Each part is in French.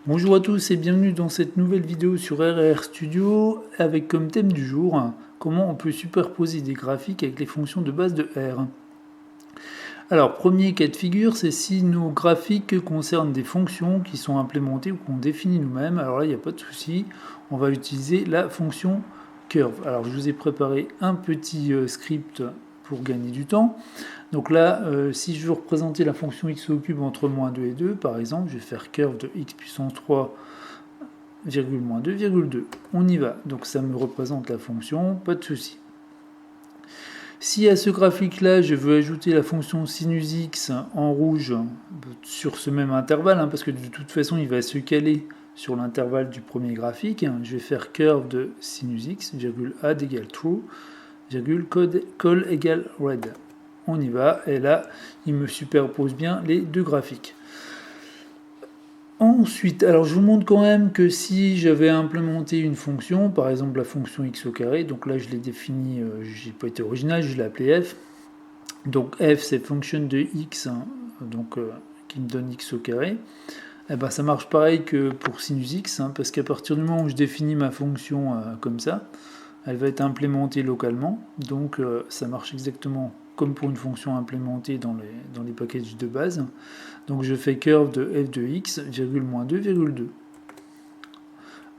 Bonjour à tous et bienvenue dans cette nouvelle vidéo sur RR Studio avec comme thème du jour comment on peut superposer des graphiques avec les fonctions de base de R. Alors premier cas de figure, c'est si nos graphiques concernent des fonctions qui sont implémentées ou qu'on définit nous-mêmes. Alors là il n'y a pas de souci, on va utiliser la fonction curve. Alors je vous ai préparé un petit script pour gagner du temps. Donc là, si je veux représenter la fonction x au cube entre moins 2 et 2, par exemple, je vais faire curve de x puissance 3, moins 2, 2. On y va. Donc ça me représente la fonction, pas de souci. Si à ce graphique-là, je veux ajouter la fonction sinus x en rouge sur ce même intervalle, parce que de toute façon, il va se caler sur l'intervalle du premier graphique, je vais faire curve de sinus x, add égale true, call égale red. On y va, et là, il me superpose bien les deux graphiques. Ensuite, alors je vous montre quand même que si j'avais implémenté une fonction, par exemple la fonction x au carré, donc là je l'ai définie, j'ai pas été original, je l'ai appelé f. Donc f c'est fonction de x, qui me donne x au carré. Et ben, ça marche pareil que pour sinus x, parce qu'à partir du moment où je définis ma fonction comme ça, elle va être implémentée localement, donc ça marche exactement comme pour une fonction implémentée dans les packages de base. Donc je fais curve de f de x, moins 2, 2.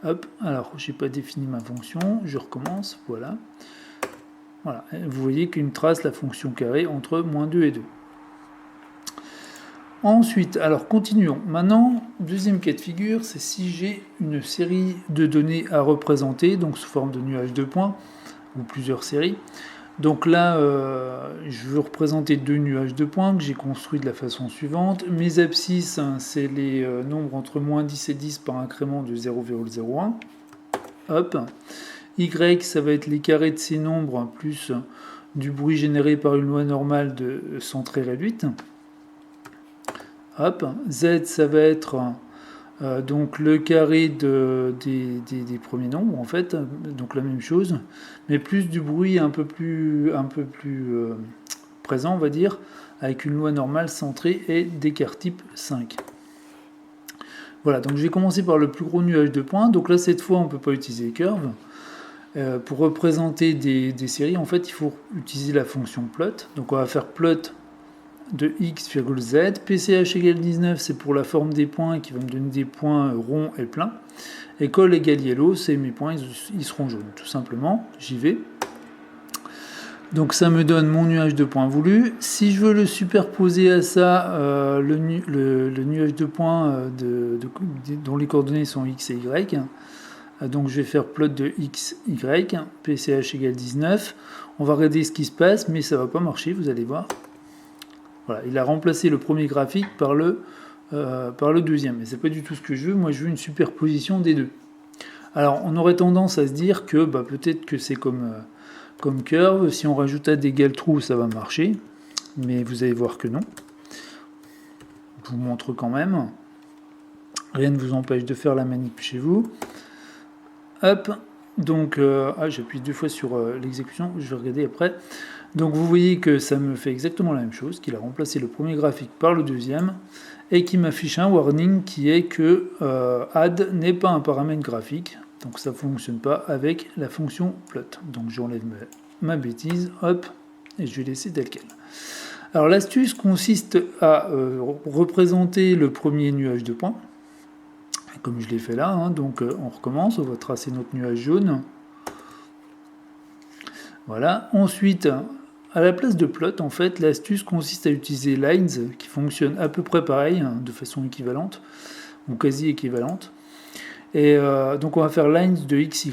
Hop, alors j'ai pas défini ma fonction, je recommence, voilà. Voilà, vous voyez qu'il me trace la fonction carré entre moins 2 et 2. Ensuite, alors continuons. Maintenant, deuxième cas de figure, c'est si j'ai une série de données à représenter, donc sous forme de nuages de points, ou plusieurs séries. Donc là, je veux représenter deux nuages de points que j'ai construits de la façon suivante. Mes abscisses, c'est les nombres entre moins 10 et 10 par incrément de 0,01. Hop. Y, ça va être les carrés de ces nombres, plus du bruit généré par une loi normale de centrée réduite. Hop. Z, ça va être donc le carré des premiers nombres, en fait, donc la même chose, mais plus du bruit un peu plus présent, on va dire, avec une loi normale centrée et d'écart type 5. Voilà, donc je vais commencer par le plus gros nuage de points. Donc là, cette fois, on ne peut pas utiliser curve. Pour représenter des séries, en fait, il faut utiliser la fonction plot. Donc on va faire plot de x, z. PCH égale 19, c'est pour la forme des points qui va me donner des points ronds et pleins. Et col égale yellow, c'est mes points, ils seront jaunes, tout simplement. J'y vais. Donc ça me donne mon nuage de points voulu. Si je veux le superposer à ça, le nuage de points dont les coordonnées sont x et y, donc je vais faire plot de x, y, PCH égale 19. On va regarder ce qui se passe, mais ça ne va pas marcher, vous allez voir. Voilà, il a remplacé le premier graphique par le deuxième. Mais c'est pas du tout ce que je veux. Moi, je veux une superposition des deux. Alors, on aurait tendance à se dire que peut-être que c'est comme curve. Si on rajoute add égale true, ça va marcher. Mais vous allez voir que non. Je vous montre quand même. Rien ne vous empêche de faire la manip chez vous. Hop. Donc, j'appuie deux fois sur l'exécution. Je vais regarder après. Donc vous voyez que ça me fait exactement la même chose, qu'il a remplacé le premier graphique par le deuxième, et qui m'affiche un warning qui est que add n'est pas un paramètre graphique, donc ça ne fonctionne pas avec la fonction plot. Donc j'enlève ma bêtise, hop, et je vais laisser tel quel. Alors l'astuce consiste à représenter le premier nuage de points, comme je l'ai fait là, donc on recommence, on va tracer notre nuage jaune. Voilà, ensuite, à la place de plot, en fait, l'astuce consiste à utiliser lines qui fonctionnent à peu près pareil, de façon équivalente, ou quasi équivalente. Et donc on va faire lines de xy,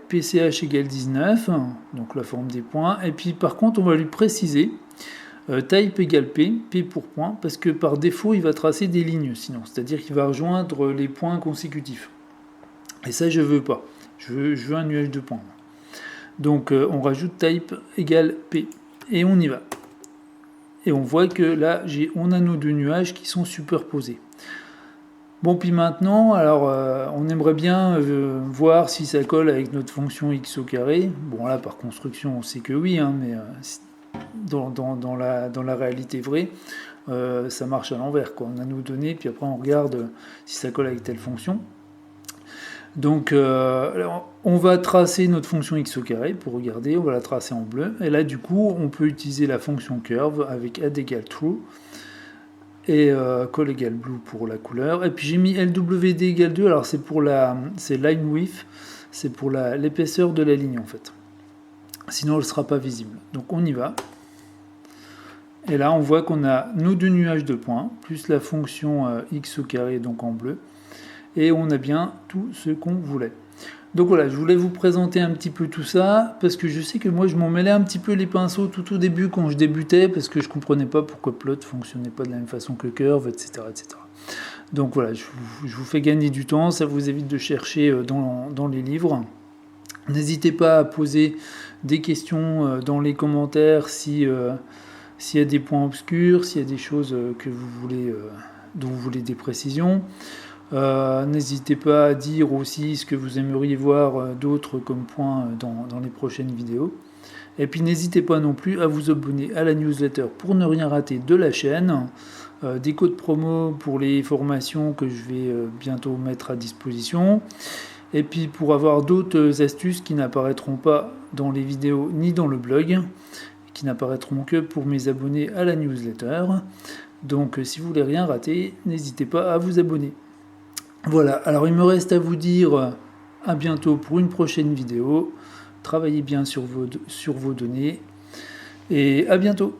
PCH égale 19, donc la forme des points, et puis par contre on va lui préciser type égale p, p pour point, parce que par défaut il va tracer des lignes sinon, c'est-à-dire qu'il va rejoindre les points consécutifs. Et ça je veux pas, je veux un nuage de points. Donc on rajoute type égale p. Et on y va. Et on voit que là, on a nos deux nuages qui sont superposés. Bon, puis maintenant, alors on aimerait bien voir si ça colle avec notre fonction x au carré. Bon, là, par construction, on sait que oui, mais dans la réalité vraie, ça marche à l'envers, quoi. On a nos données, puis après on regarde si ça colle avec telle fonction. Donc on va tracer notre fonction x au carré pour regarder, on va la tracer en bleu. Et là du coup on peut utiliser la fonction curve avec add égale true et call égale blue pour la couleur. Et puis j'ai mis LWD égale 2, alors c'est line width, c'est pour l'épaisseur de la ligne en fait. Sinon elle ne sera pas visible. Donc on y va. Et là on voit qu'on a nos deux nuages de points, plus la fonction x au carré donc en bleu. Et on a bien tout ce qu'on voulait. Donc voilà, je voulais vous présenter un petit peu tout ça, parce que je sais que moi je m'en mêlais un petit peu les pinceaux tout au début quand je débutais, parce que je ne comprenais pas pourquoi plot ne fonctionnait pas de la même façon que curve, etc. etc. Donc voilà, je vous fais gagner du temps, ça vous évite de chercher dans les livres. N'hésitez pas à poser des questions dans les commentaires s'il y a des points obscurs, s'il y a des choses que vous voulez, dont vous voulez des précisions. N'hésitez pas à dire aussi ce que vous aimeriez voir d'autres comme points dans les prochaines vidéos. Et puis n'hésitez pas non plus à vous abonner à la newsletter pour ne rien rater de la chaîne. Des codes promo pour les formations que je vais bientôt mettre à disposition. Et puis pour avoir d'autres astuces qui n'apparaîtront pas dans les vidéos ni dans le blog, qui n'apparaîtront que pour mes abonnés à la newsletter. Donc si vous voulez rien rater, n'hésitez pas à vous abonner. Voilà, alors il me reste à vous dire à bientôt pour une prochaine vidéo. Travaillez bien sur vos données et à bientôt.